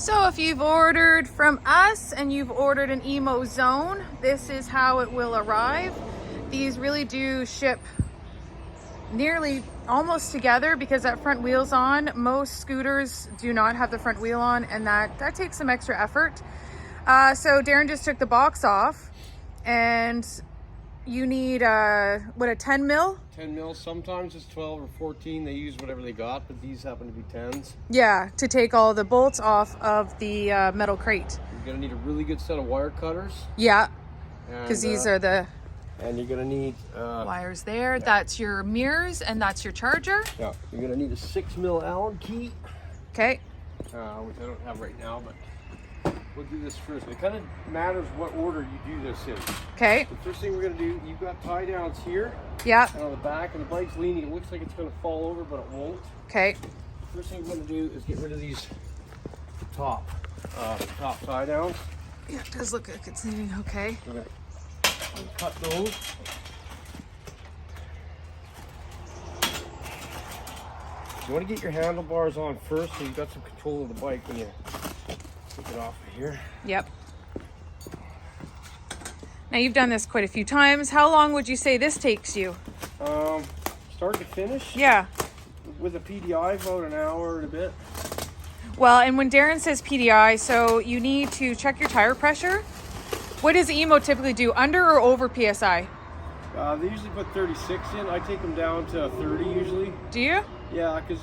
So if you've ordered from us and you've ordered an Emmo Zone, this is how it will arrive. These really do ship nearly almost together because that front wheel's on. Most scooters do not have the front wheel on, and that takes some extra effort. So Darren just took the box off, and you need a 10 mil? 10 mil, sometimes it's 12 or 14. They use whatever they got, but these happen to be 10s. Yeah, to take all the bolts off of the metal crate. You're gonna need a really good set of wire cutters. Yeah, because these are the... And you're gonna need... wires there. Yeah. That's your mirrors, and that's your charger. Yeah, you're gonna need a 6 mil Allen key. Okay. Which I don't have right now, but we'll do this first. It kind of matters what order you do this in. Okay. The first thing we're gonna do, you've got tie downs here. Yeah. And on the back, and the bike's leaning. It looks like it's gonna fall over, but it won't. Okay. First thing we're gonna do is get rid of these top tie downs. Yeah, it does look like it's leaning okay. We're gonna cut those. You want to get your handlebars on first so you've got some control of the bike when you take it off of here. Yep. Now you've done this quite a few times. How long would you say this takes you? Start to finish? Yeah. With a PDI, about an hour and a bit. Well, and when Darren says PDI, so you need to check your tire pressure. What does Emmo typically do, under or over PSI? They usually put 36 in. I take them down to 30 usually. Do you? Yeah, because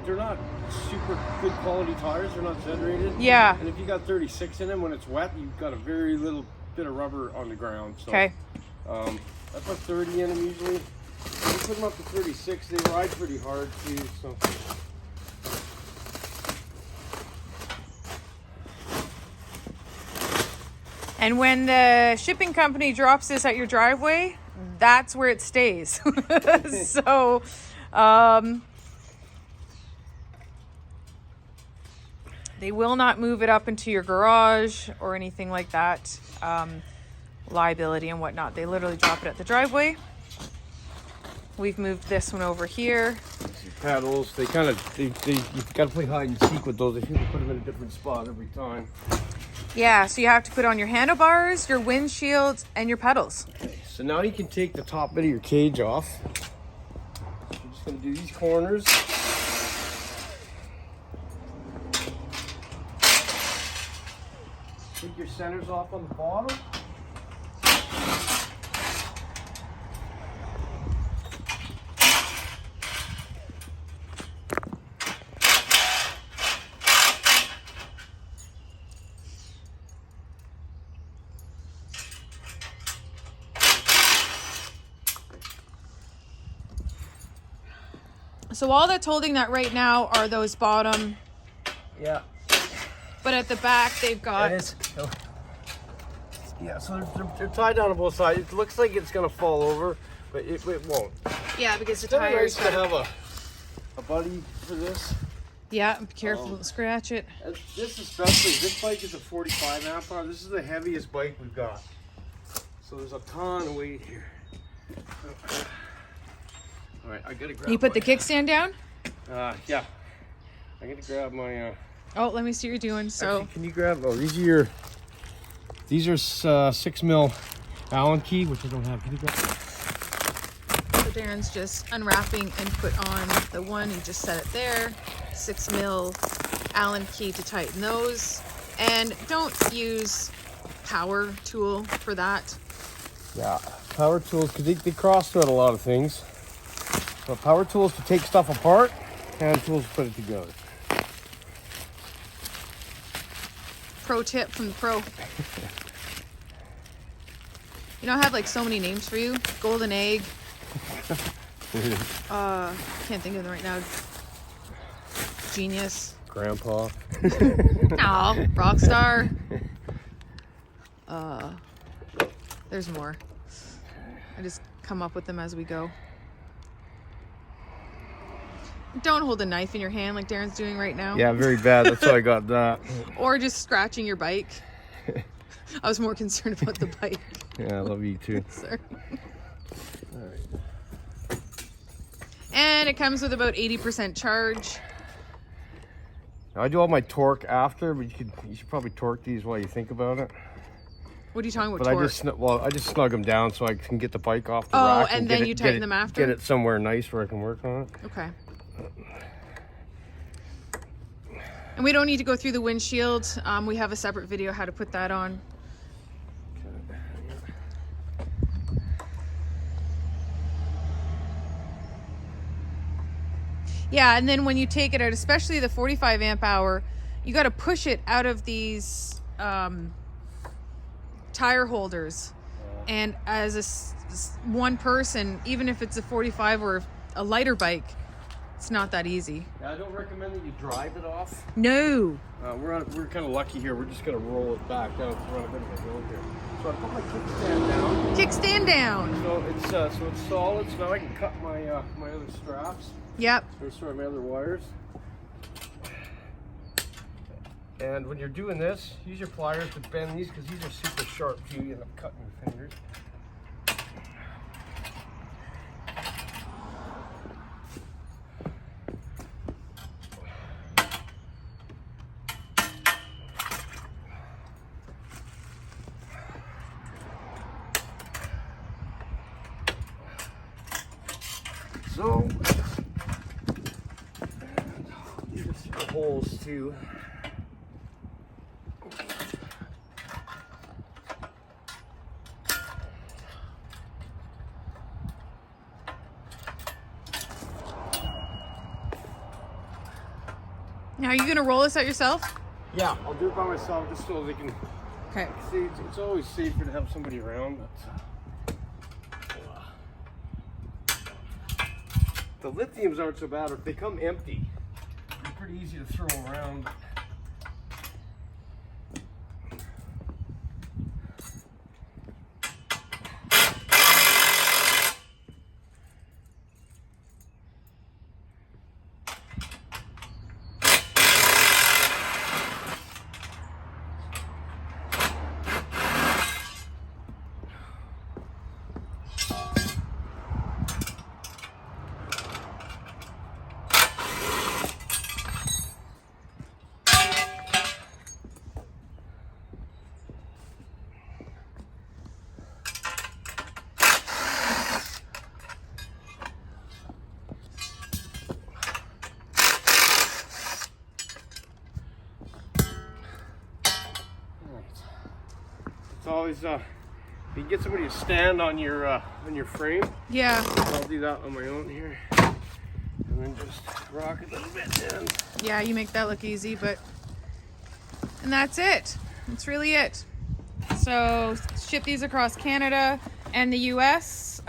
they're not super good quality tires. They're not Z-rated. Yeah. And if you got 36 in them, when it's wet, you've got a very little bit of rubber on the ground. So, okay. I put 30 in them usually. When you put them up to 36, they ride pretty hard too. So. And when the shipping company drops this at your driveway, that's where it stays. So, they will not move it up into your garage or anything like that. Liability and whatnot. They literally drop it at the driveway. We've moved this one over here. Pedals, you've got to play hide and seek with those. If you put them in a different spot every time. Yeah, so you have to put on your handlebars, your windshields, and your pedals. Okay, so now you can take the top bit of your cage off. You're just going to do these corners. Take your centers off on the bottom. So all that's holding that right now are those bottom. Yeah. But at the back, they've got... Yeah, so they're tied down on both sides. It looks like it's going to fall over, but it won't. Yeah, because the It's kind of tires... nice to have a buddy for this. Yeah, be careful, don't scratch it. And this especially, this bike is a 45 amp hour. This is the heaviest bike we've got. So there's a ton of weight here. All right, I gotta grab. You put the kickstand down? Yeah. I gotta grab my. Oh, let me see what you're doing. So, actually, can you grab? Oh, these are 6 mil Allen key, which I don't have. Can you grab? So Darren's just unwrapping and put on the one. He just set it there. 6 mil Allen key to tighten those, and don't use power tool for that. Yeah, power tools because they cross thread a lot of things. So power tools to take stuff apart, hand tools to put it together. Pro tip from the pro. You know, I have like so many names for you. Golden egg. Can't think of them right now. Genius. Grandpa. Oh, Rockstar. There's more. I just come up with them as we go. Don't hold a knife in your hand like Darren's doing right now. Yeah, very bad. That's why I got that. Or just scratching your bike. I was more concerned about the bike. Yeah, I love you too. Sorry. All right. And it comes with about 80% charge. I do all my torque after, but you should probably torque these while you think about it. What are you talking about? But torque? I just snug them down so I can get the bike off the Oh, rack. and then you tighten them after? Get it somewhere nice where I can work on it. Okay. And we don't need to go through the windshield. We have a separate video how to put that on. Yeah, and then when you take it out, especially the 45 amp hour, you got to push it out of these tire holders. And as one person, even if it's a 45 or a lighter bike, it's not that easy. Yeah, I don't recommend that you drive it off. No. We're kind of lucky here. We're just gonna roll it back down. Run a bit of a hill here. So I put my kickstand down. Kickstand down. So it's solid. So now I can cut my my other straps. Yep. Or sorry, my other wires. And when you're doing this, use your pliers to bend these because these are super sharp too. You end up cutting your fingers. So, these are the holes too. Now, are you gonna roll this out yourself? Yeah, I'll do it by myself just so they can. Okay. See, it's always safer to have somebody around. But, the lithiums aren't so bad. If they come empty, they're pretty easy to throw around. It's always you can get somebody to stand on your frame. Yeah. I'll do that on my own here, and then just rock it a little bit. And Yeah, you make that look easy, and that's it. That's really it. So ship these across Canada and the US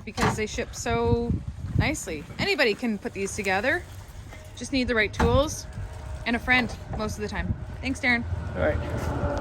because they ship so nicely. Anybody can put these together. Just need the right tools and a friend most of the time. Thanks, Darren. all right.